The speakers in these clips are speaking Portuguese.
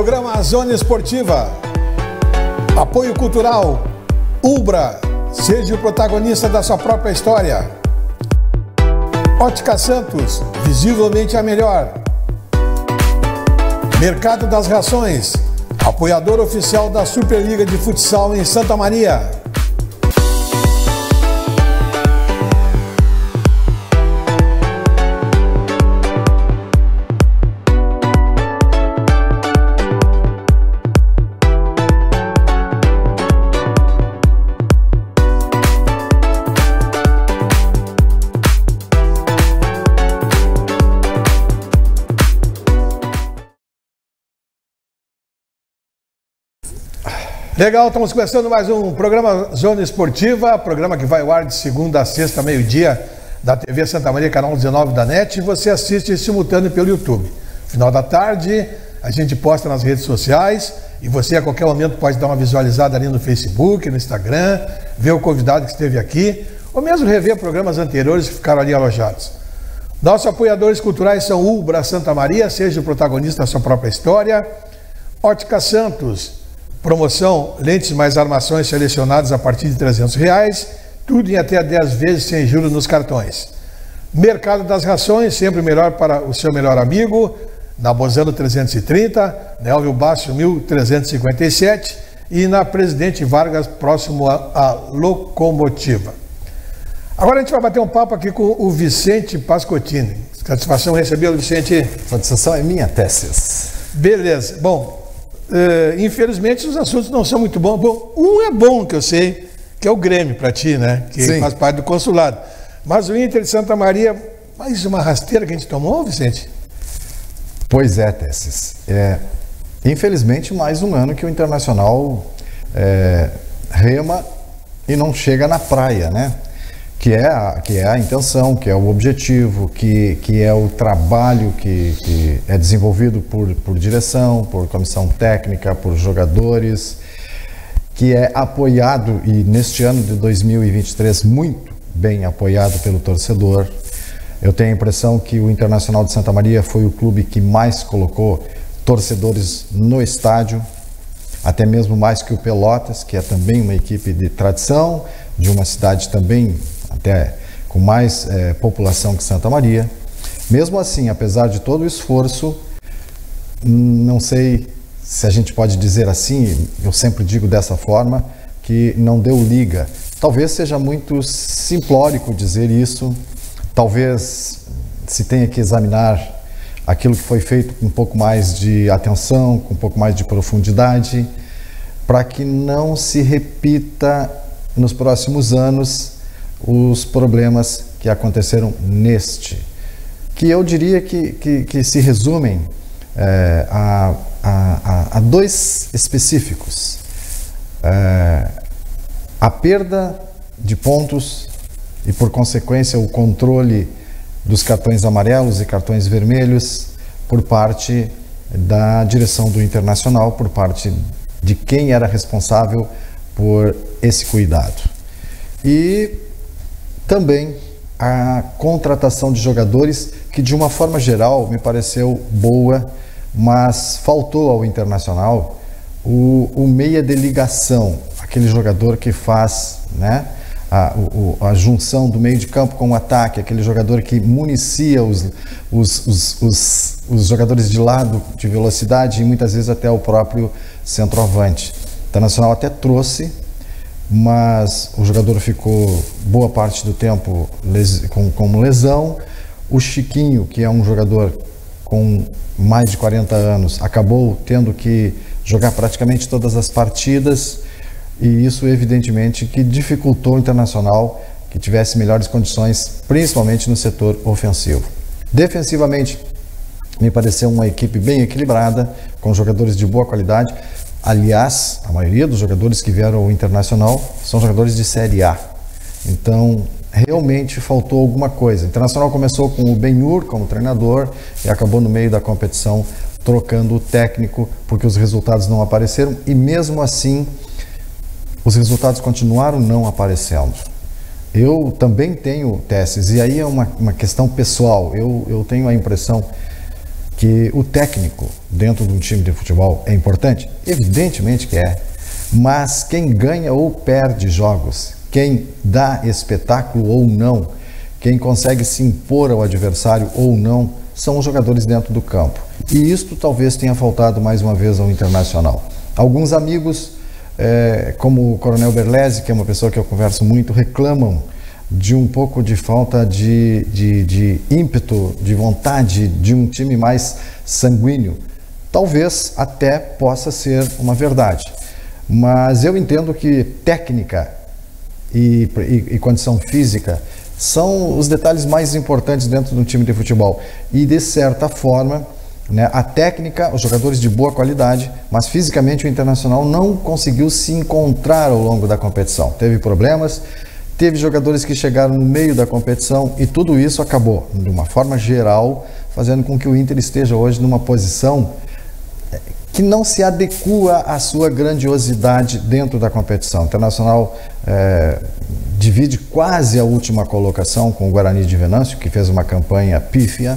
Programa Zona Esportiva. Apoio cultural. Ubra. Seja o protagonista da sua própria história. Ótica Santos. Visivelmente a melhor. Mercado das Rações. Apoiador oficial da Superliga de Futsal em Santa Maria. Legal, estamos começando mais um programa Zona Esportiva, programa que vai ao ar de segunda a sexta, meio-dia, da TV Santa Maria, canal 19 da NET, e você assiste simultâneo pelo YouTube. Final da tarde, a gente posta nas redes sociais, e você a qualquer momento pode dar uma visualizada ali no Facebook, no Instagram, ver o convidado que esteve aqui, ou mesmo rever programas anteriores que ficaram ali alojados. Nossos apoiadores culturais são Ubra Santa Maria, seja o protagonista da sua própria história. Ótica Santos. Promoção, lentes mais armações selecionadas a partir de R$300, tudo em até 10 vezes sem juros nos cartões. Mercado das Rações, sempre melhor para o seu melhor amigo, na Bozano 330, na Elvio Basso 1357 e na Presidente Vargas, próximo à Locomotiva. Agora a gente vai bater um papo aqui com o Vicente Pascotini. Satisfação recebê-lo, Vicente. Satisfação é minha, Tessis. Beleza. Bom, infelizmente os assuntos não são muito bons. Bom, um é bom que eu sei, que é o Grêmio para ti, né? Que Sim. Faz parte do consulado. Mas o Inter de Santa Maria, mais uma rasteira que a gente tomou, Vicente? Pois é, Tessis. Infelizmente, mais um ano que o Internacional rema e não chega na praia, né? Que é a intenção, que é o objetivo, que é o trabalho que é desenvolvido por direção, por comissão técnica, por jogadores, que é apoiado, e neste ano de 2023, muito bem apoiado pelo torcedor. Eu tenho a impressão que o Internacional de Santa Maria foi o clube que mais colocou torcedores no estádio, até mesmo mais que o Pelotas, que é também uma equipe de tradição, de uma cidade também até com mais população que Santa Maria. Mesmo assim, apesar de todo o esforço, não sei se a gente pode dizer assim, eu sempre digo dessa forma, que não deu liga. Talvez seja muito simplórico dizer isso, talvez se tenha que examinar aquilo que foi feito com um pouco mais de atenção, com um pouco mais de profundidade, para que não se repita nos próximos anos os problemas que aconteceram neste, que eu diria que se resumem a dois específicos. A perda de pontos e, por consequência, o controle dos cartões amarelos e cartões vermelhos por parte da direção do Internacional, por parte de quem era responsável por esse cuidado. E também a contratação de jogadores que, de uma forma geral, me pareceu boa, mas faltou ao Internacional o meia de ligação, aquele jogador que faz, né, a junção do meio de campo com o ataque, aquele jogador que municia os jogadores de lado, de velocidade, e muitas vezes até o próprio centroavante. O Internacional até trouxe, mas o jogador ficou boa parte do tempo com lesão. O Chiquinho, que é um jogador com mais de 40 anos, acabou tendo que jogar praticamente todas as partidas, e isso evidentemente que dificultou o Internacional que tivesse melhores condições, principalmente no setor ofensivo. Defensivamente, me pareceu uma equipe bem equilibrada, com jogadores de boa qualidade. Aliás, a maioria dos jogadores que vieram ao Internacional são jogadores de Série A. Então, realmente faltou alguma coisa. O Internacional começou com o Ben-Hur como treinador e acabou no meio da competição trocando o técnico porque os resultados não apareceram, e mesmo assim os resultados continuaram não aparecendo. Eu também tenho testes, e aí é uma questão pessoal. Eu tenho a impressão que o técnico dentro de um time de futebol é importante? Evidentemente que é, mas quem ganha ou perde jogos, quem dá espetáculo ou não, quem consegue se impor ao adversário ou não, são os jogadores dentro do campo. E isto talvez tenha faltado mais uma vez ao Internacional. Alguns amigos, como o Coronel Berlese, que é uma pessoa que eu converso muito, reclamam de um pouco de falta de ímpeto, de vontade de um time mais sanguíneo. Talvez até possa ser uma verdade. Mas eu entendo que técnica e condição física são os detalhes mais importantes dentro de um time de futebol. E, de certa forma, né, a técnica, os jogadores de boa qualidade, mas fisicamente o Internacional não conseguiu se encontrar ao longo da competição. Teve problemas, teve jogadores que chegaram no meio da competição e tudo isso acabou, de uma forma geral, fazendo com que o Inter esteja hoje numa posição que não se adequa à sua grandiosidade dentro da competição. O Internacional divide quase a última colocação com o Guarani de Venâncio, que fez uma campanha pífia.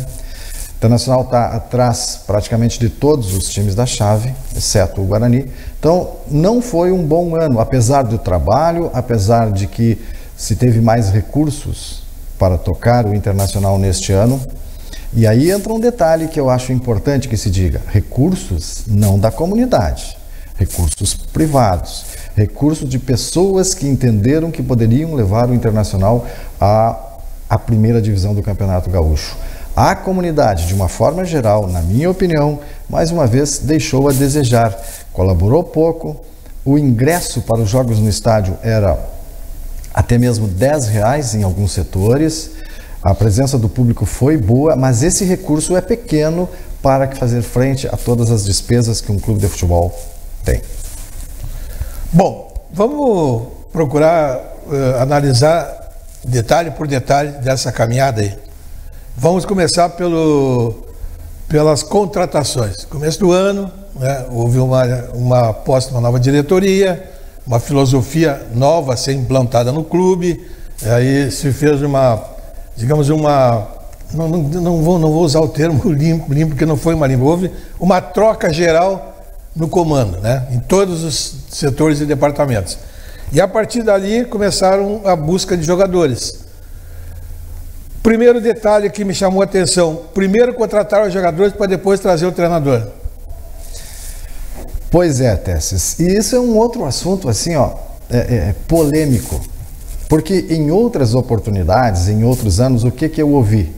O Internacional está atrás praticamente de todos os times da chave, exceto o Guarani. Então, não foi um bom ano, apesar do trabalho, apesar de que se teve mais recursos para tocar o Internacional neste ano. E aí entra um detalhe que eu acho importante que se diga: recursos não da comunidade, recursos privados, recursos de pessoas que entenderam que poderiam levar o Internacional à primeira divisão do Campeonato Gaúcho. A comunidade, de uma forma geral, na minha opinião, mais uma vez deixou a desejar, colaborou pouco, o ingresso para os jogos no estádio era até mesmo R$10 em alguns setores. A presença do público foi boa, mas esse recurso é pequeno para fazer frente a todas as despesas que um clube de futebol tem. Bom, vamos procurar analisar detalhe por detalhe dessa caminhada aí. Vamos começar pelas contratações. Começo do ano, né, houve uma aposta, uma nova diretoria, uma filosofia nova a ser implantada no clube, aí se fez não vou usar o termo limpo, porque não foi uma limpa, houve uma troca geral no comando, né, em todos os setores e departamentos. E a partir dali começaram a busca de jogadores. Primeiro detalhe que me chamou a atenção: primeiro contrataram os jogadores para depois trazer o treinador. Pois é, Tesses, e isso é um outro assunto assim, polêmico. Porque em outras oportunidades, em outros anos, o que eu ouvi?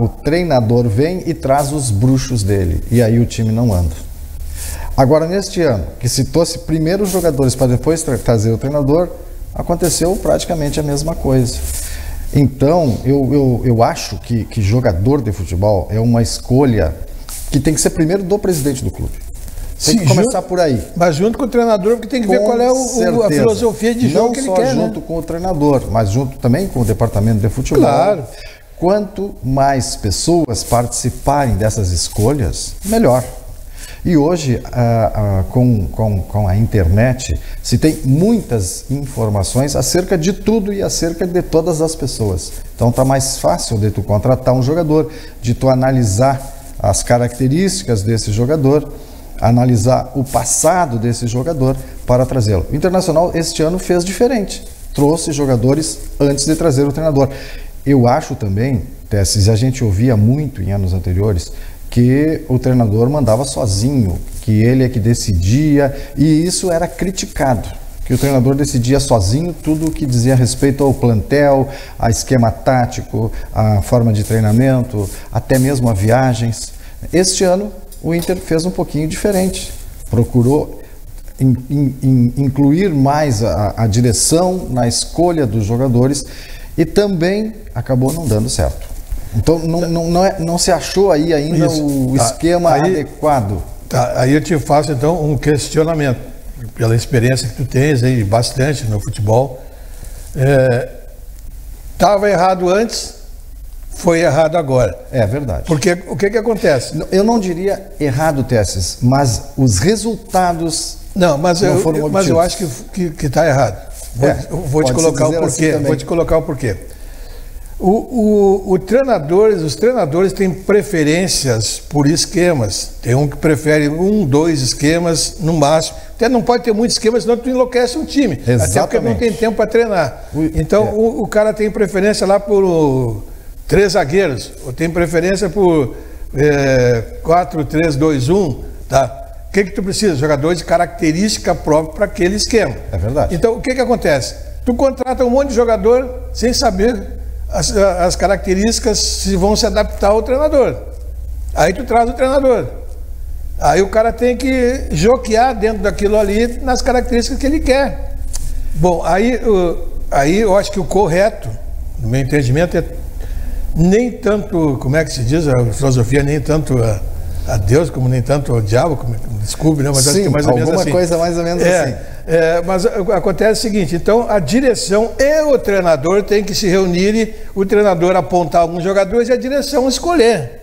O treinador vem e traz os bruxos dele, e aí o time não anda. Agora, neste ano, que se trouxe primeiro os jogadores para depois trazer o treinador, aconteceu praticamente a mesma coisa. Então, eu acho que jogador de futebol é uma escolha que tem que ser primeiro do presidente do clube. Tem que começar por aí. Mas junto com o treinador, porque tem que ver qual é a filosofia de jogo que ele quer. Não só junto com o treinador, mas junto também com o departamento de futebol. Claro. Quanto mais pessoas participarem dessas escolhas, melhor. E hoje, com a internet, se tem muitas informações acerca de tudo e acerca de todas as pessoas. Então está mais fácil de tu contratar um jogador, de tu analisar as características desse jogador, analisar o passado desse jogador para trazê-lo. O Internacional este ano fez diferente, trouxe jogadores antes de trazer o treinador. Eu acho também, Tesses, a gente ouvia muito em anos anteriores, que o treinador mandava sozinho, que ele é que decidia, e isso era criticado, que o treinador decidia sozinho tudo o que dizia respeito ao plantel, a esquema tático, a forma de treinamento, até mesmo a viagens. Este ano, o Inter fez um pouquinho diferente, procurou incluir mais a direção na escolha dos jogadores e também acabou não dando certo. Então não se achou aí ainda o esquema adequado. Aí eu te faço então um questionamento, pela experiência que tu tens aí bastante no futebol. Estava errado antes, foi errado agora. É verdade. Porque o que acontece? Eu não diria errado, Tesses, mas os resultados mas eu acho que está errado. Vou te colocar o porquê. Vou te colocar o porquê. Os treinadores têm preferências por esquemas. Tem um que prefere 1, 2 esquemas no máximo. Até não pode ter muitos esquemas, senão tu enlouquece um time. Exatamente. Até porque não tem tempo para treinar. Então o cara tem preferência lá por 3 zagueiros, ou tem preferência por 4, 3, 2, 1. Tá? O que tu precisa? Jogadores de característica própria para aquele esquema. É verdade. Então o que acontece? Tu contrata um monte de jogador sem saber as características se vão se adaptar ao treinador. Aí tu traz o treinador. Aí o cara tem que joquear dentro daquilo ali nas características que ele quer. Bom, aí eu acho que o correto, no meu entendimento, é nem tanto, como é que se diz, a filosofia, nem tanto a Deus, como nem tanto ao diabo, desculpe, né? Mas sim, acho que é mais ou menos assim. Coisa mais ou menos assim. Mas acontece o seguinte, então a direção e o treinador têm que se reunir e o treinador apontar alguns jogadores e a direção escolher.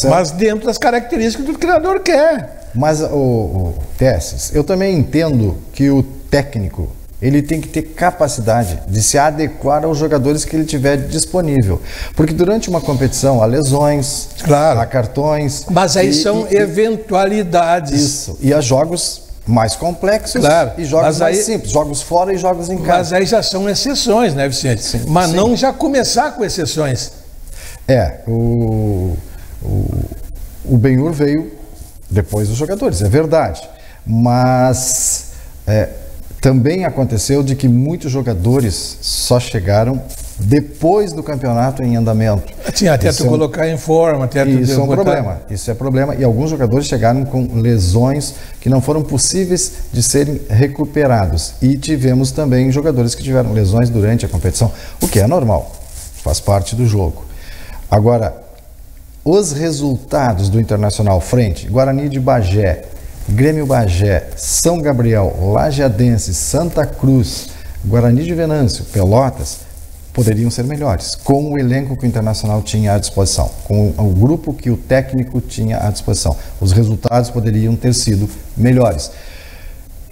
Mas dentro das características que o treinador quer. Mas, Tesses, eu também entendo que o técnico ele tem que ter capacidade de se adequar aos jogadores que ele tiver disponível. Porque durante uma competição há lesões, claro, há cartões. Mas aí são eventualidades. Isso. E há jogos mais complexos, claro, e jogos mais simples, jogos fora e jogos em casa. Mas aí já são exceções, né, Vicente? Sim, mas sim. Não já começar com exceções. O Benhur veio depois dos jogadores, é verdade. Mas também aconteceu de que muitos jogadores só chegaram depois do campeonato em andamento. Até tu colocar em forma. Isso é um problema. Isso é problema. E alguns jogadores chegaram com lesões que não foram possíveis de serem recuperados. E tivemos também jogadores que tiveram lesões durante a competição, o que é normal, faz parte do jogo. Agora, os resultados do Internacional frente Guarani de Bagé, Grêmio Bagé, São Gabriel, Lajeadense, Santa Cruz, Guarani de Venâncio, Pelotas, poderiam ser melhores, com o elenco que o Internacional tinha à disposição, com o grupo que o técnico tinha à disposição. Os resultados poderiam ter sido melhores.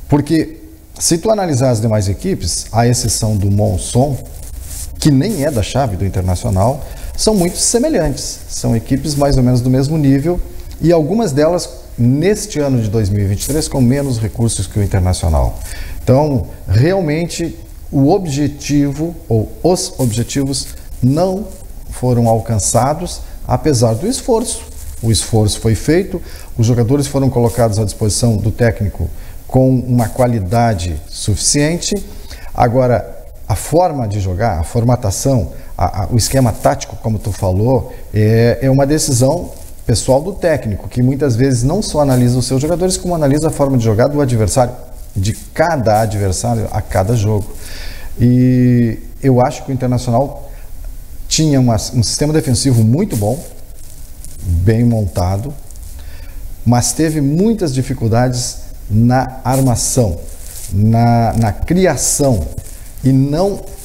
Porque, se tu analisar as demais equipes, à exceção do Monson, que nem é da chave do Internacional, são muito semelhantes. São equipes mais ou menos do mesmo nível e algumas delas, neste ano de 2023, com menos recursos que o Internacional. Então, realmente, o objetivo ou os objetivos não foram alcançados, apesar do esforço. O esforço foi feito, os jogadores foram colocados à disposição do técnico com uma qualidade suficiente. Agora, a forma de jogar, a formatação, o esquema tático, como tu falou, é uma decisão pessoal do técnico, que muitas vezes não só analisa os seus jogadores, como analisa a forma de jogar do adversário, de cada adversário a cada jogo. E eu acho que o Internacional tinha um sistema defensivo muito bom, bem montado, mas teve muitas dificuldades na armação, na criação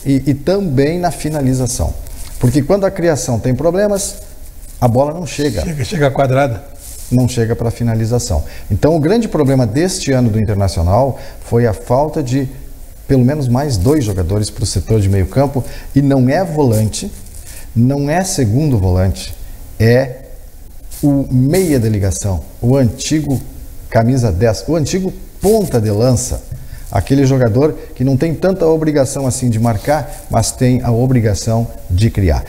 e também na finalização. Porque quando a criação tem problemas, a bola não chega. Chega quadrada. Não chega para a finalização. Então o grande problema deste ano do Internacional foi a falta de pelo menos mais 2 jogadores para o setor de meio campo, e não é volante, não é segundo volante, é o meia de ligação, o antigo camisa 10, o antigo ponta de lança, aquele jogador que não tem tanta obrigação assim de marcar, mas tem a obrigação de criar.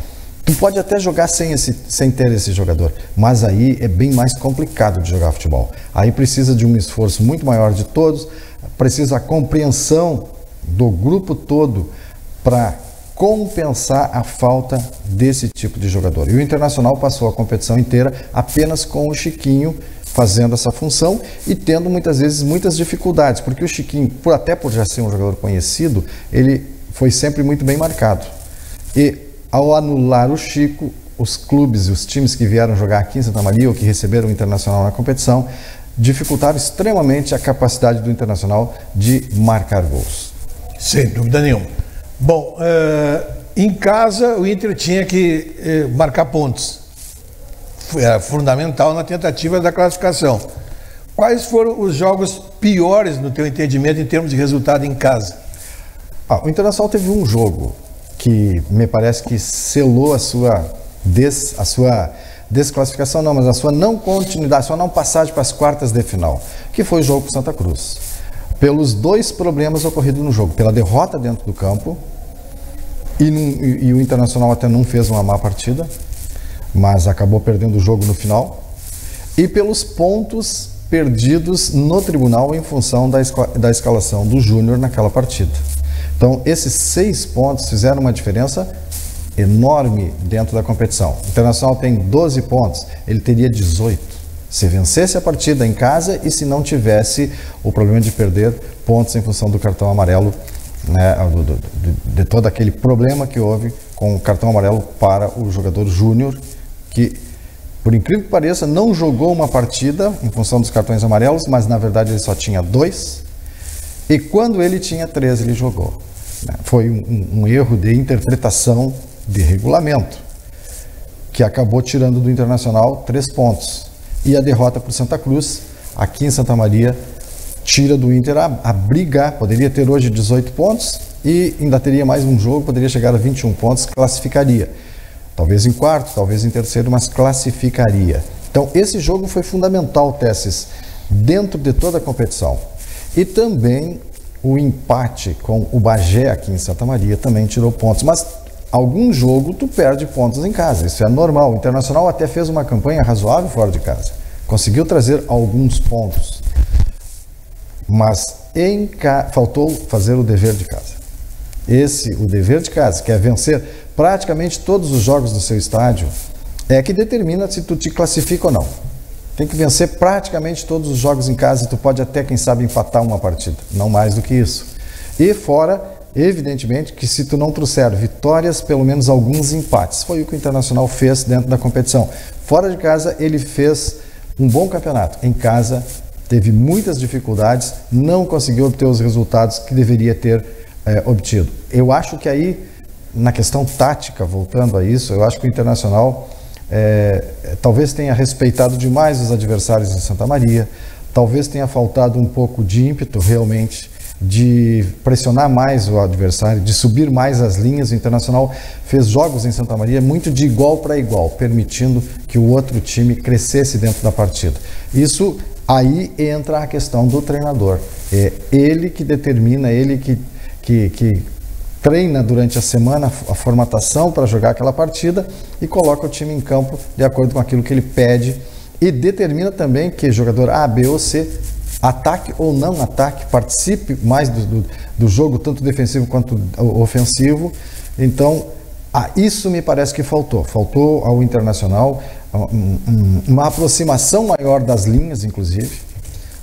Tu pode até jogar sem ter esse jogador, mas aí é bem mais complicado de jogar futebol. Aí precisa de um esforço muito maior de todos, precisa a compreensão do grupo todo para compensar a falta desse tipo de jogador. E o Internacional passou a competição inteira apenas com o Chiquinho fazendo essa função e tendo muitas vezes muitas dificuldades, porque o Chiquinho, até por já ser um jogador conhecido, ele foi sempre muito bem marcado. E ao anular o Chico, os clubes e os times que vieram jogar aqui em Santa Maria ou que receberam o Internacional na competição, dificultaram extremamente a capacidade do Internacional de marcar gols. Sem dúvida nenhuma. Bom, em casa o Inter tinha que marcar pontos. Era fundamental na tentativa da classificação. Quais foram os jogos piores no teu entendimento em termos de resultado em casa? O Internacional teve um jogo que me parece que selou a sua desclassificação, não, mas a sua não continuidade, a sua não passagem para as quartas de final, que foi o jogo com Santa Cruz. Pelos dois problemas ocorridos no jogo, pela derrota dentro do campo, e o Internacional até não fez uma má partida, mas acabou perdendo o jogo no final, e pelos pontos perdidos no tribunal em função da escalação do Júnior naquela partida. Então, esses 6 pontos fizeram uma diferença enorme dentro da competição. O Internacional tem 12 pontos, ele teria 18. Se vencesse a partida em casa e se não tivesse o problema de perder pontos em função do cartão amarelo, né, de todo aquele problema que houve com o cartão amarelo para o jogador Júnior, que, por incrível que pareça, não jogou uma partida em função dos cartões amarelos, mas na verdade ele só tinha 2, e quando ele tinha 3 ele jogou. Foi um erro de interpretação de regulamento, que acabou tirando do Internacional 3 pontos. E a derrota para o Santa Cruz, aqui em Santa Maria, tira do Inter a brigar. Poderia ter hoje 18 pontos e ainda teria mais um jogo, poderia chegar a 21 pontos, classificaria. Talvez em quarto, talvez em terceiro, mas classificaria. Então, esse jogo foi fundamental, Tesses, dentro de toda a competição. E também o empate com o Bagé aqui em Santa Maria também tirou pontos. Mas algum jogo tu perde pontos em casa, isso é normal. O Internacional até fez uma campanha razoável fora de casa. Conseguiu trazer alguns pontos. Mas faltou fazer o dever de casa. O dever de casa, que é vencer praticamente todos os jogos do seu estádio, é que determina se tu te classifica ou não. Tem que vencer praticamente todos os jogos em casa e tu pode até, quem sabe, empatar uma partida, não mais do que isso. E fora, evidentemente, que se tu não trouxer vitórias, pelo menos alguns empates. Foi o que o Internacional fez dentro da competição. Fora de casa, ele fez um bom campeonato. Em casa, teve muitas dificuldades, não conseguiu obter os resultados que deveria ter obtido. Eu acho que aí, na questão tática, voltando a isso, eu acho que o Internacional talvez tenha respeitado demais os adversários em Santa Maria, talvez tenha faltado um pouco de ímpeto realmente, de pressionar mais o adversário, de subir mais as linhas. O Internacional fez jogos em Santa Maria muito de igual para igual, permitindo que o outro time crescesse dentro da partida. Isso aí entra a questão do treinador. É ele que determina, ele que treina durante a semana a formatação para jogar aquela partida e coloca o time em campo de acordo com aquilo que ele pede e determina também que jogador A, B ou C ataque ou não ataque, participe mais do jogo, tanto defensivo quanto ofensivo. Então, isso me parece que faltou ao Internacional uma aproximação maior das linhas, inclusive.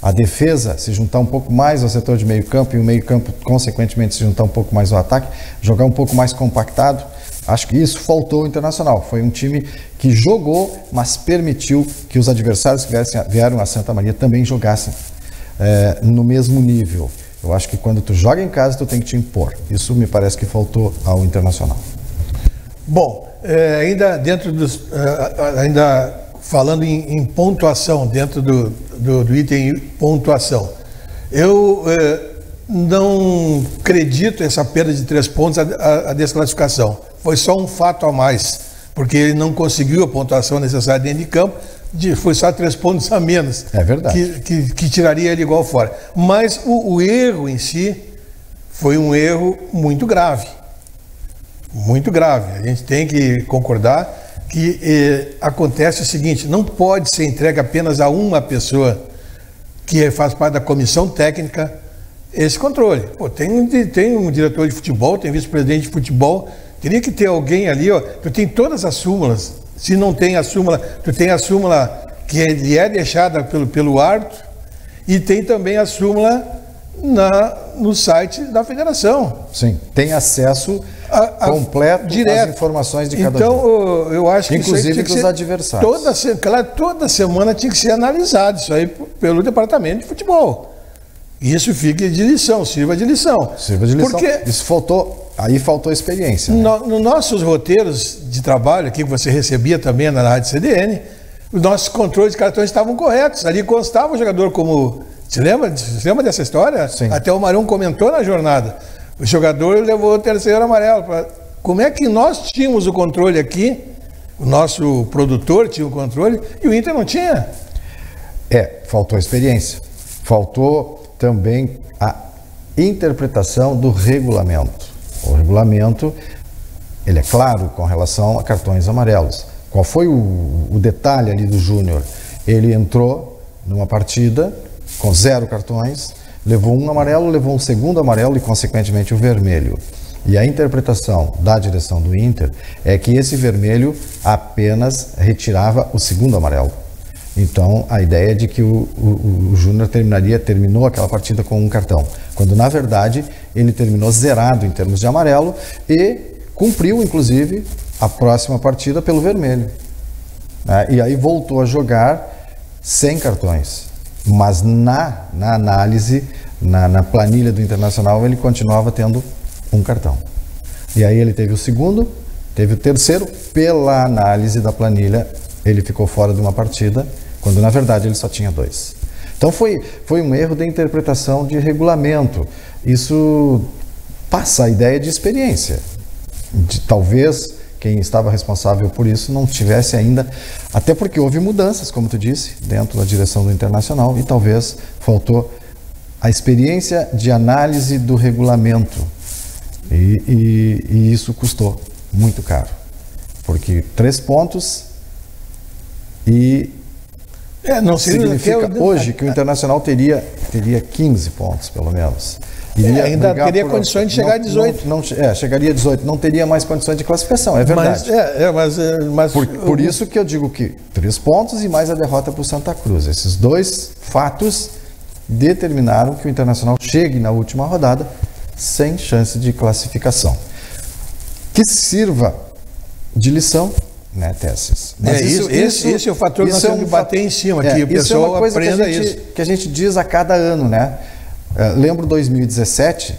A defesa se juntar um pouco mais ao setor de meio campo e o meio campo, consequentemente, se juntar um pouco mais ao ataque, jogar um pouco mais compactado. Acho que isso faltou ao Internacional. Foi um time que jogou, mas permitiu que os adversários que vieram a Santa Maria também jogassem no mesmo nível. Eu acho que quando tu joga em casa, tu tem que te impor. Isso me parece que faltou ao Internacional. Bom, ainda dentro dos... ainda falando em pontuação, dentro do item pontuação, eu não acredito essa perda de 3 pontos a desclassificação. Foi só um fato a mais, porque ele não conseguiu a pontuação necessária dentro de campo, foi só 3 pontos a menos. É verdade. Que tiraria ele igual fora. Mas o erro em si foi um erro muito grave. Muito grave. A gente tem que concordar que acontece o seguinte: não pode ser entregue apenas a uma pessoa que faz parte da comissão técnica esse controle. Pô, tem um diretor de futebol, tem vice-presidente de futebol, teria que ter alguém ali, ó, tu tem todas as súmulas. Se não tem a súmula, tu tem a súmula que ele é deixada pelo árbitro e tem também a súmula no site da federação. Sim, tem acesso completo direto às informações de cada então, jogo. Eu acho que inclusive dos adversários. Toda semana tinha que ser analisado isso aí pelo departamento de futebol. Isso fica de lição, sirva de lição. Sirva de lição. Porque isso faltou experiência. Né? Nos nossos roteiros de trabalho, aqui que você recebia também na Rádio CDN, os nossos controles de cartões estavam corretos. Ali constava o jogador como... Você lembra dessa história? Sim. Até o Marão comentou na jornada. O jogador levou o terceiro amarelo Como é que nós tínhamos o controle aqui, o nosso produtor tinha o controle e o Inter não tinha? Faltou experiência. Faltou também a interpretação do regulamento. O regulamento, ele é claro com relação a cartões amarelos. Qual foi o detalhe ali do Júnior? Ele entrou numa partida com 0 cartões, levou um amarelo, levou um segundo amarelo e, consequentemente, o vermelho. E a interpretação da direção do Inter é que esse vermelho apenas retirava o segundo amarelo. Então, a ideia é de que o Júnior terminou aquela partida com um cartão, quando, na verdade, ele terminou zerado em termos de amarelo e cumpriu, inclusive, a próxima partida pelo vermelho. E aí voltou a jogar sem cartões. Mas na análise, na planilha do Internacional, ele continuava tendo um cartão. E aí ele teve o segundo, teve o terceiro, pela análise da planilha, ele ficou fora de uma partida, quando na verdade ele só tinha 2. Então foi um erro de interpretação de regulamento. Isso passa a ideia de experiência. Talvez quem estava responsável por isso não tivesse ainda, até porque houve mudanças, como tu disse, dentro da direção do Internacional, e talvez faltou a experiência de análise do regulamento. E isso custou muito caro, porque 3 pontos e não significa hoje que o Internacional teria 15 pontos, pelo menos. Ainda teria condições de chegar a 18. Chegaria a 18, não teria mais condições de classificação, é verdade. Mas por isso que eu digo que 3 pontos e mais a derrota para o Santa Cruz. Esses 2 fatos determinaram que o Internacional chegue na última rodada sem chance de classificação. Que sirva de lição, né, Tesses? Esse é o fator que nós temos que bater em cima, que o pessoal aprenda isso. Que a gente diz a cada ano, né? Lembro 2017,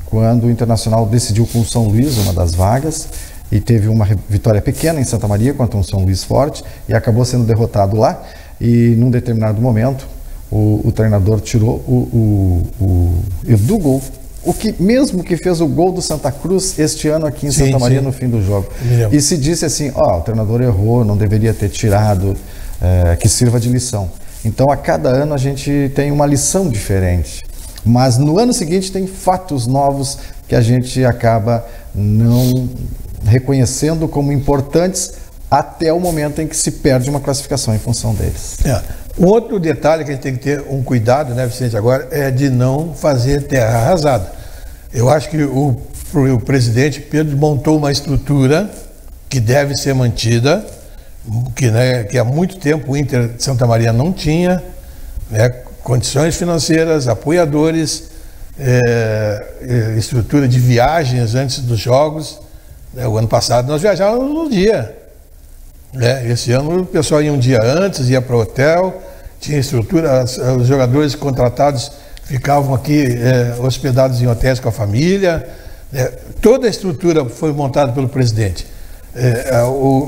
quando o Internacional decidiu com o São Luís uma das vagas e teve uma vitória pequena em Santa Maria contra um São Luís forte e acabou sendo derrotado lá, e num determinado momento o treinador tirou o Edu Gol, mesmo que fez o gol do Santa Cruz este ano aqui em Santa Maria no fim do jogo. E se disse assim, o treinador errou, não deveria ter tirado, que sirva de lição. Então a cada ano a gente tem uma lição diferente. Mas no ano seguinte tem fatos novos que a gente acaba não reconhecendo como importantes até o momento em que se perde uma classificação em função deles. Um outro detalhe que a gente tem que ter um cuidado, né, Vicente, agora, é de não fazer terra arrasada. Eu acho que o presidente Pedro montou uma estrutura que deve ser mantida, que há muito tempo o Inter de Santa Maria não tinha, né, condições financeiras, apoiadores, estrutura de viagens antes dos jogos. O ano passado nós viajávamos no dia. Esse ano o pessoal ia um dia antes, ia para o hotel, tinha estrutura, os jogadores contratados ficavam aqui hospedados em hotéis com a família. Toda a estrutura foi montada pelo presidente.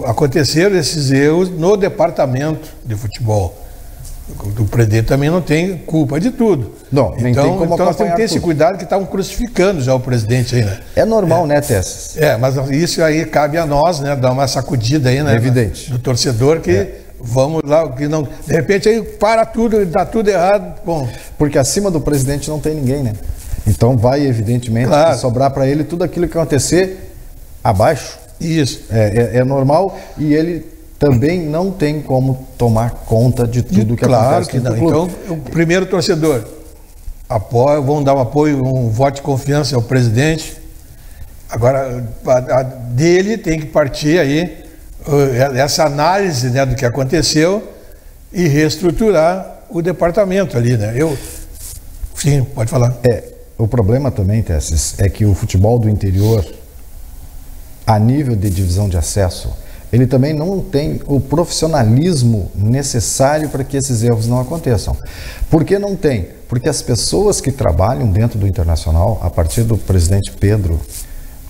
Aconteceram esses erros no departamento de futebol. O presidente também não tem culpa de tudo. Não, nem tem como nós temos que ter esse cuidado, que estavam crucificando já o presidente aí, né? É normal, né, Tesses? Mas isso aí cabe a nós, né? Dar uma sacudida aí, né? Evidente. Do torcedor que vamos lá, que não. De repente aí para tudo, dá tudo errado. Bom. Porque acima do presidente não tem ninguém, né? Então vai, evidentemente, sobrar para ele tudo aquilo que acontecer abaixo. Isso. É normal, e ele também não tem como tomar conta de tudo que acontece. Claro que não. Então, o primeiro torcedor vão dar um apoio, um voto de confiança ao presidente. Agora, dele tem que partir aí essa análise, né, do que aconteceu e reestruturar o departamento ali, né? Sim, pode falar. O problema também, Tesses, é que o futebol do interior, a nível de divisão de acesso, ele também não tem o profissionalismo necessário para que esses erros não aconteçam. Por que não tem? Porque as pessoas que trabalham dentro do Internacional, a partir do presidente Pedro,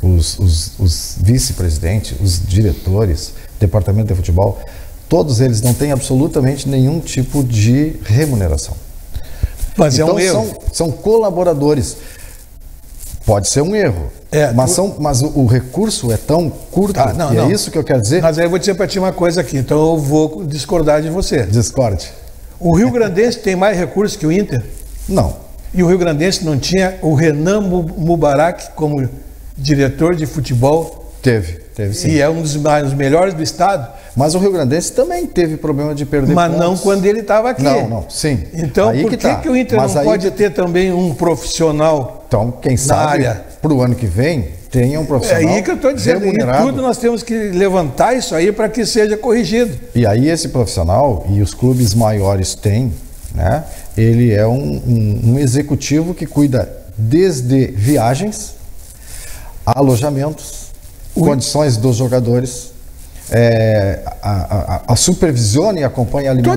os vice-presidentes, os diretores, departamento de futebol, todos eles não têm absolutamente nenhum tipo de remuneração. Mas então, é um erro. São colaboradores. Pode ser um erro. Mas o recurso é tão curto, é isso que eu quero dizer. Mas aí eu vou dizer para ti uma coisa aqui, então eu vou discordar de você. Discorde. O Rio Grandense tem mais recursos que o Inter? Não. E o Rio Grandense não tinha o Renan Mubarak como diretor de futebol? Teve sim. E é um dos melhores do estado? Mas o Rio Grandense também teve problema de perder mas pontos. Não quando ele estava aqui. Sim. Então aí por que o Inter não pode ter também um profissional então, quem sabe, para o ano que vem, tenha um profissional remunerado? É aí que eu estou dizendo, em tudo nós temos que levantar isso aí para que seja corrigido. E aí esse profissional, e os clubes maiores têm, né? Ele é um executivo que cuida desde viagens, alojamentos, condições dos jogadores, a supervisiona e acompanha a alimentação.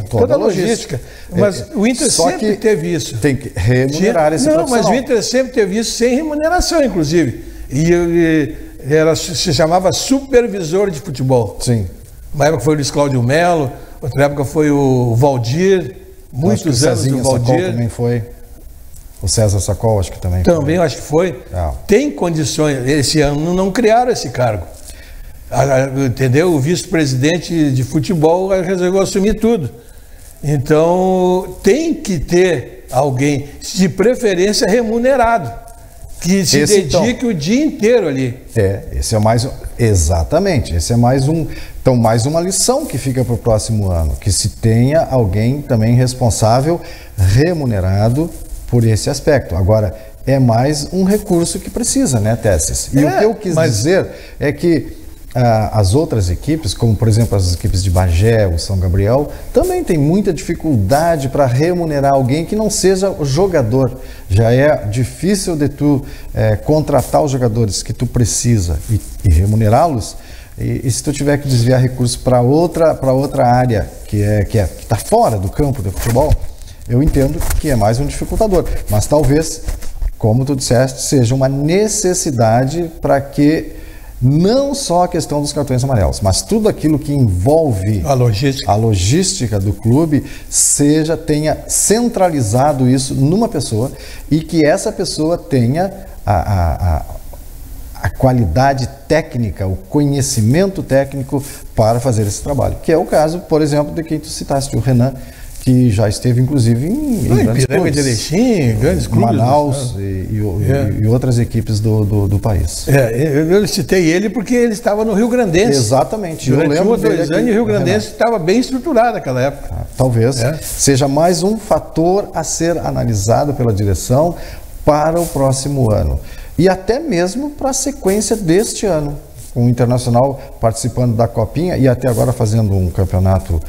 Toda a logística. Mas o Inter sempre teve isso. Tem que remunerar esse profissional. Mas o Inter sempre teve isso sem remuneração, inclusive. E se chamava supervisor de futebol. Sim. Uma época foi o Luiz Cláudio Melo, outra época foi o Valdir, muitos anos o Valdir. Sacol também foi. O César Sacol, acho que também foi. Também acho que foi. Tem condições. Esse ano não criaram esse cargo. Entendeu? O vice-presidente de futebol resolveu assumir tudo. Então, tem que ter alguém, de preferência remunerado, que se dedique o dia inteiro ali. Esse é mais... Exatamente. Esse é mais uma lição que fica para o próximo ano. Que se tenha alguém também responsável, remunerado por esse aspecto. Agora, é mais um recurso que precisa, né, Tesses? E o que eu quis dizer é que as outras equipes, como por exemplo as equipes de Bagé, o São Gabriel, também tem muita dificuldade para remunerar alguém que não seja o jogador. Já é difícil de tu contratar os jogadores que tu precisa e remunerá-los, e se tu tiver que desviar recursos para outra área que está fora do campo do futebol, eu entendo que é mais um dificultador. Mas talvez, como tu disseste, seja uma necessidade para que não só a questão dos cartões amarelos, mas tudo aquilo que envolve a logística do clube tenha centralizado isso numa pessoa e que essa pessoa tenha a qualidade técnica, o conhecimento técnico para fazer esse trabalho. Que é o caso, por exemplo, de quem tu citaste, o Renan, que já esteve, inclusive, em grandes clubes. De Erechim, grandes clubes. Manaus e outras equipes do país. Eu citei ele porque ele estava no Rio Grandense. Exatamente. Durante 1 ou 2 anos, o Rio Grandense estava bem estruturado naquela época. Talvez seja mais um fator a ser analisado pela direção para o próximo ano. E até mesmo para a sequência deste ano. Com o Internacional participando da Copinha e até agora fazendo um campeonato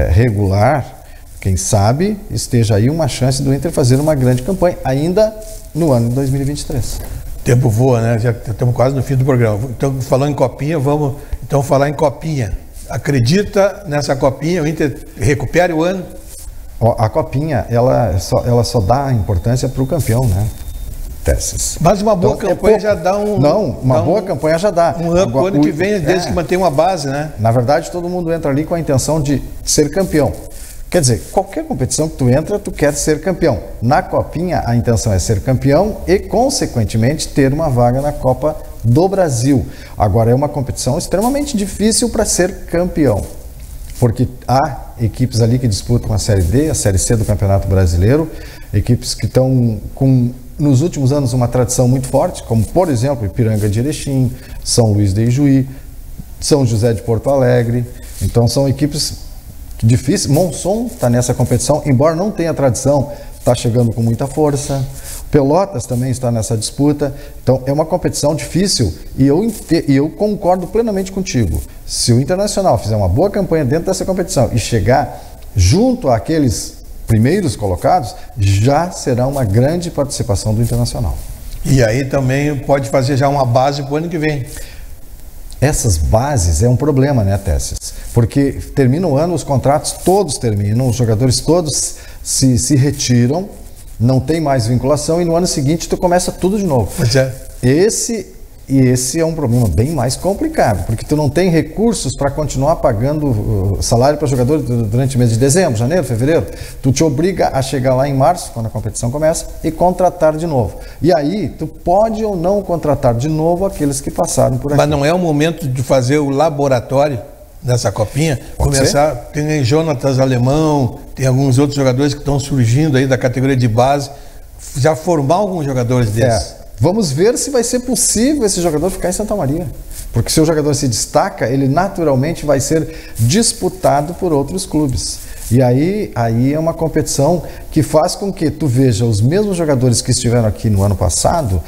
regular. Quem sabe esteja aí uma chance do Inter fazer uma grande campanha, ainda no ano de 2023. O tempo voa, né? Já estamos quase no fim do programa. Então, falando em Copinha, vamos então falar em Copinha. Acredita nessa Copinha, o Inter recupere o ano? A Copinha, ela só dá importância para o campeão, né? Tesses. Mas uma boa campanha já dá um... Não, uma boa campanha já dá. Um up o ano que vem, desde que mantém uma base, né? Na verdade, todo mundo entra ali com a intenção de ser campeão. Quer dizer, qualquer competição que tu entra, tu quer ser campeão. Na Copinha, a intenção é ser campeão e, consequentemente, ter uma vaga na Copa do Brasil. Agora, é uma competição extremamente difícil para ser campeão, porque há equipes ali que disputam a Série D, a Série C do Campeonato Brasileiro, equipes que estão com, nos últimos anos, uma tradição muito forte, como, por exemplo, Ipiranga de Erechim, São Luís de Ijuí, São José de Porto Alegre. Então, são equipes difícil. Monson está nessa competição, embora não tenha tradição, está chegando com muita força. Pelotas também está nessa disputa. Então é uma competição difícil e eu concordo plenamente contigo. Se o Internacional fizer uma boa campanha dentro dessa competição e chegar junto àqueles primeiros colocados, já será uma grande participação do Internacional. E aí também pode fazer já uma base para o ano que vem. Essas bases é um problema, né, Tesses? Porque termina o ano, os contratos todos terminam, os jogadores todos se retiram, não tem mais vinculação e no ano seguinte tu começa tudo de novo. Pois é. Esse E esse é um problema bem mais complicado, porque tu não tem recursos para continuar pagando salário para jogador durante o mês de dezembro, janeiro, fevereiro. Tu te obriga a chegar lá em março, quando a competição começa, e contratar de novo. E aí, tu pode ou não contratar de novo aqueles que passaram por aqui. Mas não é o momento de fazer o laboratório nessa copinha? Pode começar, ser? Tem Jonatas Alemão, tem alguns outros jogadores que estão surgindo aí da categoria de base, já formar alguns jogadores desses. Vamos ver se vai ser possível esse jogador ficar em Santa Maria. Porque se o jogador se destaca, ele naturalmente vai ser disputado por outros clubes. E aí é uma competição que faz com que tu veja os mesmos jogadores que estiveram aqui no ano passado,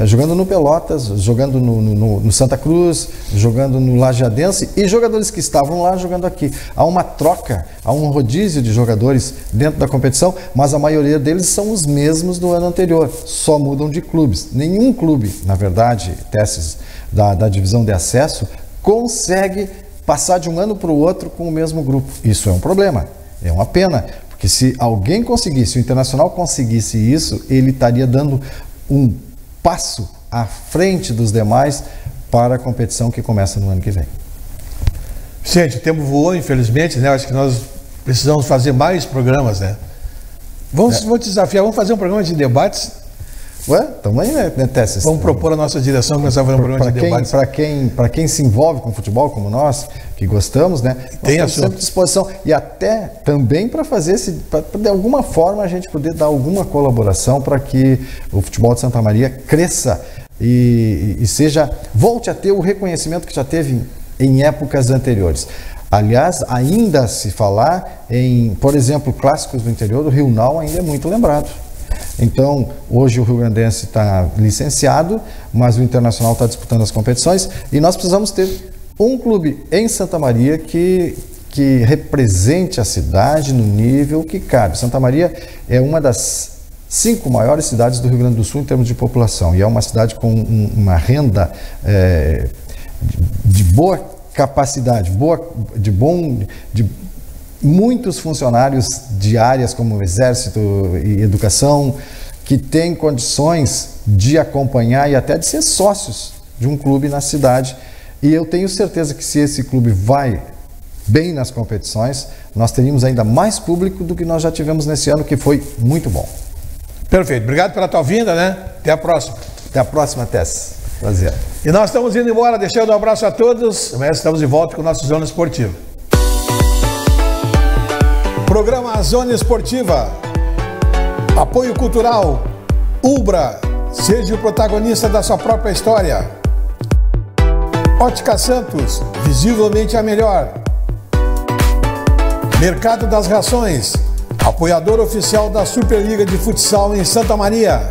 jogando no Pelotas, jogando no Santa Cruz, jogando no Lajeadense, e jogadores que estavam lá jogando aqui. Há uma troca, há um rodízio de jogadores dentro da competição, mas a maioria deles são os mesmos do ano anterior, só mudam de clubes. Nenhum clube, na verdade, testes da divisão de acesso, consegue passar de um ano para o outro com o mesmo grupo. Isso é um problema, é uma pena, porque se alguém conseguisse, o Internacional conseguisse isso, ele estaria dando um passo à frente dos demais para a competição que começa no ano que vem. Gente, o tempo voou, infelizmente, né? Acho que nós precisamos fazer mais programas, né? Vou te desafiar, vamos fazer um programa de debates. Ué, estamos aí, né, Tesses? Vamos propor a nossa direção, começar a fazer um programa de debates. Para quem se envolve com futebol, como nós, que gostamos, né? Tem nós sempre à disposição. E até também para fazer, de alguma forma, a gente poder dar alguma colaboração para que o futebol de Santa Maria cresça e volte a ter o reconhecimento que já teve em épocas anteriores. Aliás, ainda se falar em, por exemplo, clássicos do interior, o Rio Nau ainda é muito lembrado. Então, hoje o Rio Grandense está licenciado, mas o Internacional está disputando as competições e nós precisamos ter um clube em Santa Maria que represente a cidade no nível que cabe. Santa Maria é uma das 5 maiores cidades do Rio Grande do Sul em termos de população e é uma cidade com uma renda de boa capacidade, de muitos funcionários de áreas como Exército e Educação que têm condições de acompanhar e até de ser sócios de um clube na cidade. E eu tenho certeza que se esse clube vai bem nas competições, nós teríamos ainda mais público do que nós já tivemos nesse ano, que foi muito bom. Perfeito. Obrigado pela tua vinda, né? Até a próxima. Até a próxima, Tess. Prazer. E nós estamos indo embora, deixando um abraço a todos. Amanhã estamos de volta com o nosso Zona Esportiva. Programa Zona Esportiva. Apoio cultural. Ubra. Seja o protagonista da sua própria história. Ótica Santos. Visivelmente a melhor. Mercado das Rações. Apoiador oficial da Superliga de Futsal em Santa Maria.